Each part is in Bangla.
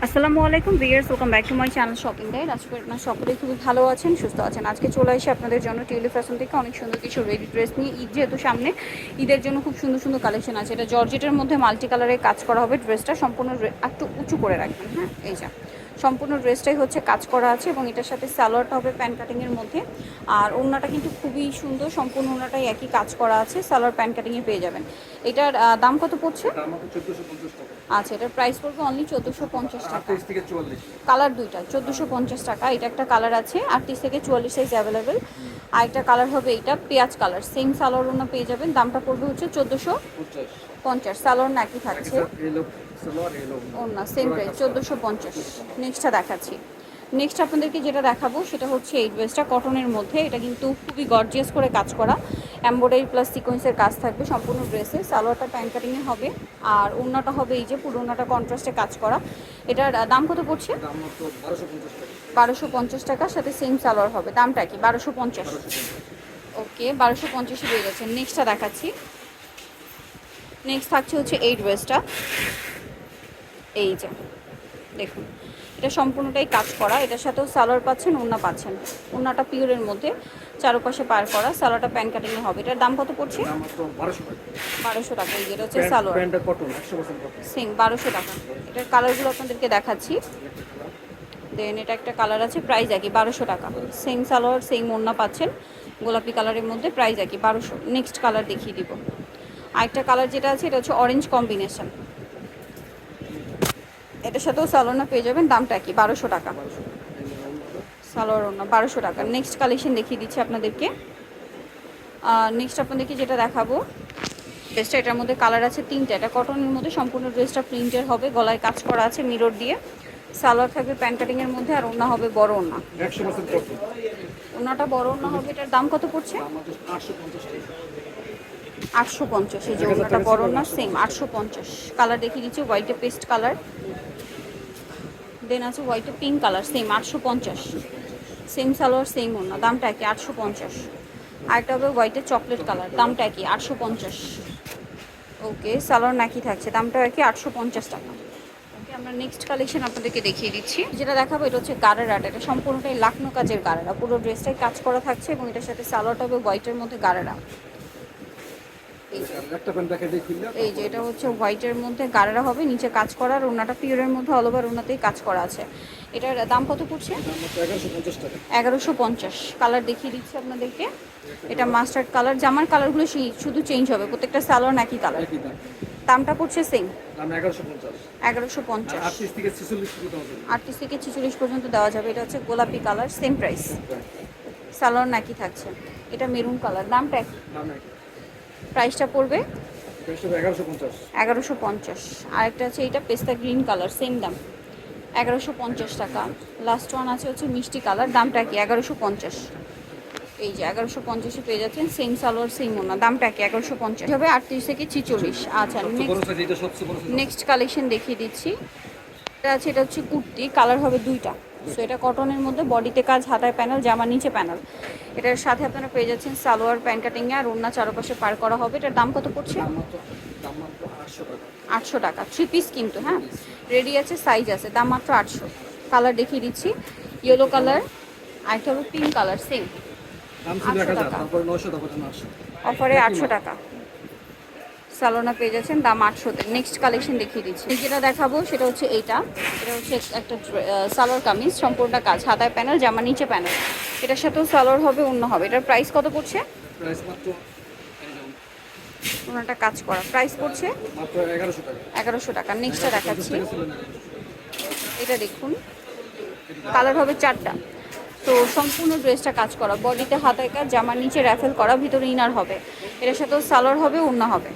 আসসালামু আলাইকুম viewers, welcome back to my channel shopping guide. আজকে আপনারা সকলেই খুবই ভালো আছেন, সুস্থ আছেন। আজকে চলে আসি আপনাদের জন্য টিউলিপ ফ্যাশন থেকে অনেক সুন্দর কিছু রেডি ড্রেস নিয়ে। ঈদ যেহেতু সামনে, ঈদের জন্য খুব সুন্দর সুন্দর কালেকশন আছে। এটা জর্জেটের মধ্যে মাল্টি কালারে কাজ করা হবে। ড্রেসটা সম্পূর্ণ একটু উঁচু করে রাখবেন, হ্যাঁ। এই যা সম্পূর্ণ ড্রেসটাই হচ্ছে কাজ করা আছে এবং এটার সাথে সালোয়ারটা হবে প্যান্ট কাটিংয়ের মধ্যে। আর ওড়নাটা কিন্তু খুবই সুন্দর, সম্পূর্ণ ওড়নাটাই একই কাজ করা আছে। সালোয়ার প্যান্ট কাটিংয়ে পেয়ে যাবেন। এটার দাম কত পড়ছে? আচ্ছা, এটার প্রাইস পড়বে অনলি 1450 টাকা। কালার দুইটা 1450 টাকা। এটা একটা কালার আছে 38 থেকে 44 সাইজ অ্যাভেলেবেল। আর একটা কালার হবে এটা পেঁয়াজ কালার, সেম সালোয়ার ওড়না পেয়ে যাবেন। দামটা পড়বে হচ্ছে 1450। সালোয়ার নাকি থাকছে, ওড়না সেম প্রাইস 1450। নেক্সটটা দেখাচ্ছি। নেক্সট আপনাদেরকে যেটা দেখাবো সেটা হচ্ছে এই ড্রেসটা কটনের মধ্যে। এটা কিন্তু খুবই গর্জিয়াস করে কাজ করা, এমব্রয়ডারি প্লাস সিকোয়েন্সের কাজ থাকবে সম্পূর্ণ ড্রেসে। সালোয়ারটা প্যান্ট কাটিংয়ে হবে আর ওড়নাটা হবে এই যে পুরো ওড়নাটা কন্ট্রাস্টে কাজ করা। এটার দাম কত পড়ছে? 1250 টাকার সাথে সেম সালোয়ার হবে। দামটা কি? 1250। ওকে, 1250 পেয়ে যাচ্ছে। নেক্সটটা দেখাচ্ছি। নেক্সট থাকছে হচ্ছে এই ড্রেসটা। এই যে দেখুন, এটা সম্পূর্ণটাই কাজ করা। এটার সাথেও সালোয়ার পাচ্ছেন, ওড়না পাচ্ছেন। ওড়নাটা পিওরের মধ্যে চারপাশে পার করা, সালোয়ারটা প্যান্ট কাটিংয়ে হবে। এটার দাম কত পড়ছে? 1200 টাকা। এই যেটা হচ্ছে সালোয়ার, সেম 1200 টাকা। এটার কালারগুলো আপনাদেরকে দেখাচ্ছি। দেন এটা একটা কালার আছে, প্রাইস একই 1200 টাকা। সেম সালোয়ার সেম ওড়না পাচ্ছেন, গোলাপি কালারের মধ্যে, প্রাইস একই 1200। নেক্সট কালার দেখিয়ে দিব। আরেকটা কালার যেটা আছে এটা হচ্ছে অরেঞ্জ কম্বিনেশন। এটার সাথেও সালোয়ার পেয়ে যাবেন। দামটা কি? 1200 টাকা। সালোয়ার ওড়না 1200 টাকা। নেক্সট কালেকশন দেখিয়ে দিচ্ছি আপনাদেরকে। নেক্সট আপনাদেরকে যেটা দেখাবো, ড্রেসটা এটার মধ্যে কালার আছে তিনটা। এটা কটনের মধ্যে, সম্পূর্ণ ড্রেসটা প্রিন্টের হবে, গলায় কাজ করা আছে মিরর দিয়ে। সালোয়ার থাকবে প্যান্ট কাটিংয়ের মধ্যে আর ওড়না হবে বড় ওড়না। ওড়নাটা বড় ওড়না হবে। এটার দাম কত পড়ছে? 850। এই যে ওড়নাটা বড় ওড়না, সেম 850। কালার দেখিয়ে দিচ্ছি, হোয়াইটে পেস্ট কালার, দেন আছে হোয়াইটে pink colour, same 850। Same salwar same ওড়না, দামটা একই 850। আরেকটা হবে হোয়াইটে চকলেট কালার, দামটা একই 850। ওকে, সালোয়ার নাকি থাকছে, দামটাও একই 850 টাকা। ওকে, আমরা নেক্সট কালেকশন আপনাদেরকে দেখিয়ে দিচ্ছি। যেটা দেখাবো এটা হচ্ছে গারারাটা। এটা সম্পূর্ণটাই লাখনো কাজের গারারা, পুরো ড্রেসটাই কাজ করা থাকছে এবং এটার সাথে সালোয়ারটা হবে হোয়াইটের মধ্যে গারারা। এই যে এটা হচ্ছে হোয়াইটের মধ্যে গারারা হবে, নিচে কাজ করা, আর ওড়নাটা পিওরের মধ্যে অল ওভার ওড়নাতেই কাজ করা আছে। এটার দাম কত পড়ছে? 1150। কালার দেখিয়ে দিচ্ছি আপনাদেরকে। এটা মাস্টার্ড কালার। জামার কালারগুলো শুধু চেঞ্জ হবে, প্রত্যেকটা সালোয়ার একই কালার। দামটা পড়ছে সেম 1150। 38 থেকে 46 পর্যন্ত দেওয়া যাবে। এটা হচ্ছে গোলাপি কালার, সেম প্রাইস। সালোয়ার নাকি থাকছে। এটা মেরুন কালার, দামটা প্রাইসটা পড়বে 1150। আরেকটা আছে এইটা পেস্তা গ্রিন কালার, সেম দাম 1150 টাকা। লাস্ট ওয়ান আছে হচ্ছে মিষ্টি কালার, দামটা কি? 1150। এই যে 1150-এ পেয়ে যাচ্ছেন, সেম সালোয়ার সেম ওড়না, দামটা কি? 1150 হবে। 38 থেকে 46। আচ্ছা, নেক্সট কালেকশন দেখিয়ে দিচ্ছি। এটা আছে, এটা হচ্ছে কুর্তি, কালার হবে দুইটা। সো এটা কটনের মধ্যে, বডিতে কাজ, হাতায় প্যানেল, জামা নিচে প্যানেল। এটার সাথে আপনারা পেয়ে যাচ্ছেন সালোয়ার প্যান্ট কাটিংয়ে আর ওড়না চারপাশে পার করা হবে। এটার দাম কত পড়ছে? 800 টাকা। 3 পিস কিন্তু, হ্যাঁ, রেডি আছে, সাইজ আছে, দাম মাত্র 800। কালার দেখিয়ে দিচ্ছি, ইয়েলো কালার, আরেকটা হবে পিঙ্ক কালার, সেম 800 টাকা। অফারে 800 টাকা সালোনা পেয়ে যাচ্ছেন, দাম 800-তে। নেক্সট কালেকশন দেখিয়ে দিচ্ছি। যেটা দেখাবো সেটা হচ্ছে এটা হচ্ছে একটা সালোয়ার কামিজ, সম্পূর্ণ কাজ, হাতায় প্যানেল, জামা নিচে প্যানেল। এটার সাথেও সালোয়ার হবে, অন্য হবে। এটার প্রাইস কত পড়ছে? ওনাটা কাজ করা, প্রাইস পড়ছে 1100 টাকা। নেক্সটটা দেখাচ্ছি। এটা দেখুন, কালার হবে 4টা। তো সম্পূর্ণ ড্রেসটা কাজ করা, বডিতে হাতায় কাজ, জামার নিচে র্যাফেল করা, ভিতরে ইনার হবে। এটার সাথেও সালোয়ার হবে, ওড়না হবে,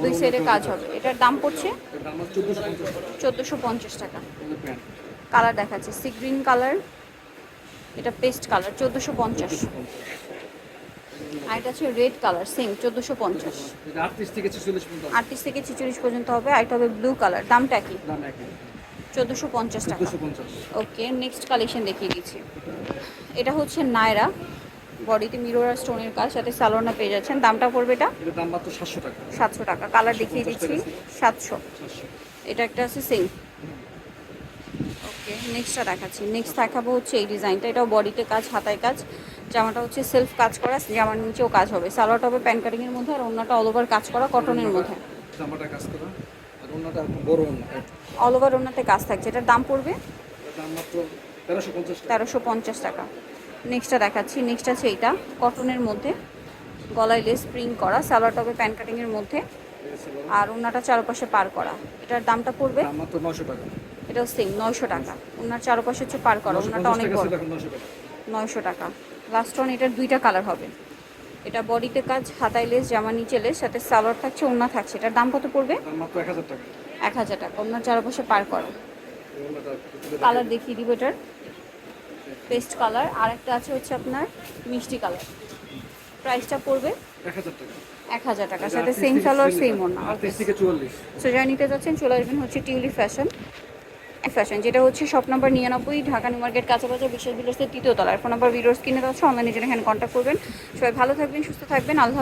দুই সাইডে কাজ হবে। এটার দাম পড়ছে 1450 টাকা। কালার দেখাচ্ছে সি গ্রিন কালার, এটা পেস্ট কালার, 1450। আর এটা হচ্ছে রেড কালার, সেম 1450। 38 থেকে 46 পর্যন্ত হবে। আর এটা হবে ব্লু কালার, দামটা কি? 1450 টাকা। ওকে, নেক্সট কালেকশন দেখিয়ে দিচ্ছি। এটা হচ্ছে নায়রা, বডিতে মিরর আর স্টোনের কাজ, সাথে সালোয়ার পেয়ে যাচ্ছেন। দামটা পড়বে এটা? 700 টাকা। কালার দেখিয়ে দিচ্ছি, 700। এটা একটা আছে সেম। ওকে, নেক্সটটা দেখাচ্ছি। নেক্সট দেখাবো হচ্ছে এই ডিজাইনটা, এটাও বডিতে কাজ, হাতায় কাজ। জামাটা হচ্ছে সেলফ কাজ করা, জামার নিচেও কাজ হবে। সালোয়ারটা হবে প্যান্ট কাটিংয়ের মধ্যে, আর ওড়নাটা অল ওভার কাজ করা কটনের মধ্যে। জামাটা কাজ করা আর ওন্নাটা বড় ওন্না। অল ওভার ওড়নাতে কাজ থাকছে। এটার দাম পড়বে এটার দাম মাত্র 1350 টাকা। 1350 টাকা। নেক্সটটা দেখাচ্ছি। নেক্সট আছে এইটা কটনের মধ্যে, গলায় লেস প্রিন্ট করা, সালোয়ারটা হবে প্যান্ট কাটিংয়ের মধ্যে, আর ওড়নাটা চারপাশে পার করা। এটার দামটা পড়বে দাম মাত্র 900 টাকা। এটাও সেম 900 টাকা। ওনার চারপাশে হচ্ছে পার করা, ওনাটা অনেক বড়। 900 টাকা। লাস্ট ওয়ান, এটার দুইটা কালার হবে। এটা বডিতে কাজ, হাতায় লেস, জামা নিচে লেস, সাথে সালোয়ার থাকছে, ওড়না থাকছে। এটার দাম কত পড়বে? দাম মাত্র 1000 টাকা। 1000 টাকা। ওনার চারপাশে পার করা। কালার দেখিয়ে দিব এটার, পেস্ট কালার। আর একটা আছে হচ্ছে আপনার মিষ্টি কালার। প্রাইসটা পড়বে 1000 টাকা। 1000 টাকা, সাথে সেম সালোয়ার সেম ওড়না। 38 থেকে 44। সো যারা নিতে যাচ্ছেন চলে আসবেন হচ্ছে টিউলিপ ফ্যাশন, যেটা হচ্ছে shop number 99, Dhaka New Market কাঁচাবাজার, বিশেষ বিল্ডার্সের 3য় তলায়। ফোন নাম্বার ভিডিওস কিনে দেওয়া হচ্ছে, অনলাইনে জন্য এখানে কন্ট্যাক্ট করবেন। সবাই ভালো থাকবেন, সুস্থ থাকবেন, আল্লাহ।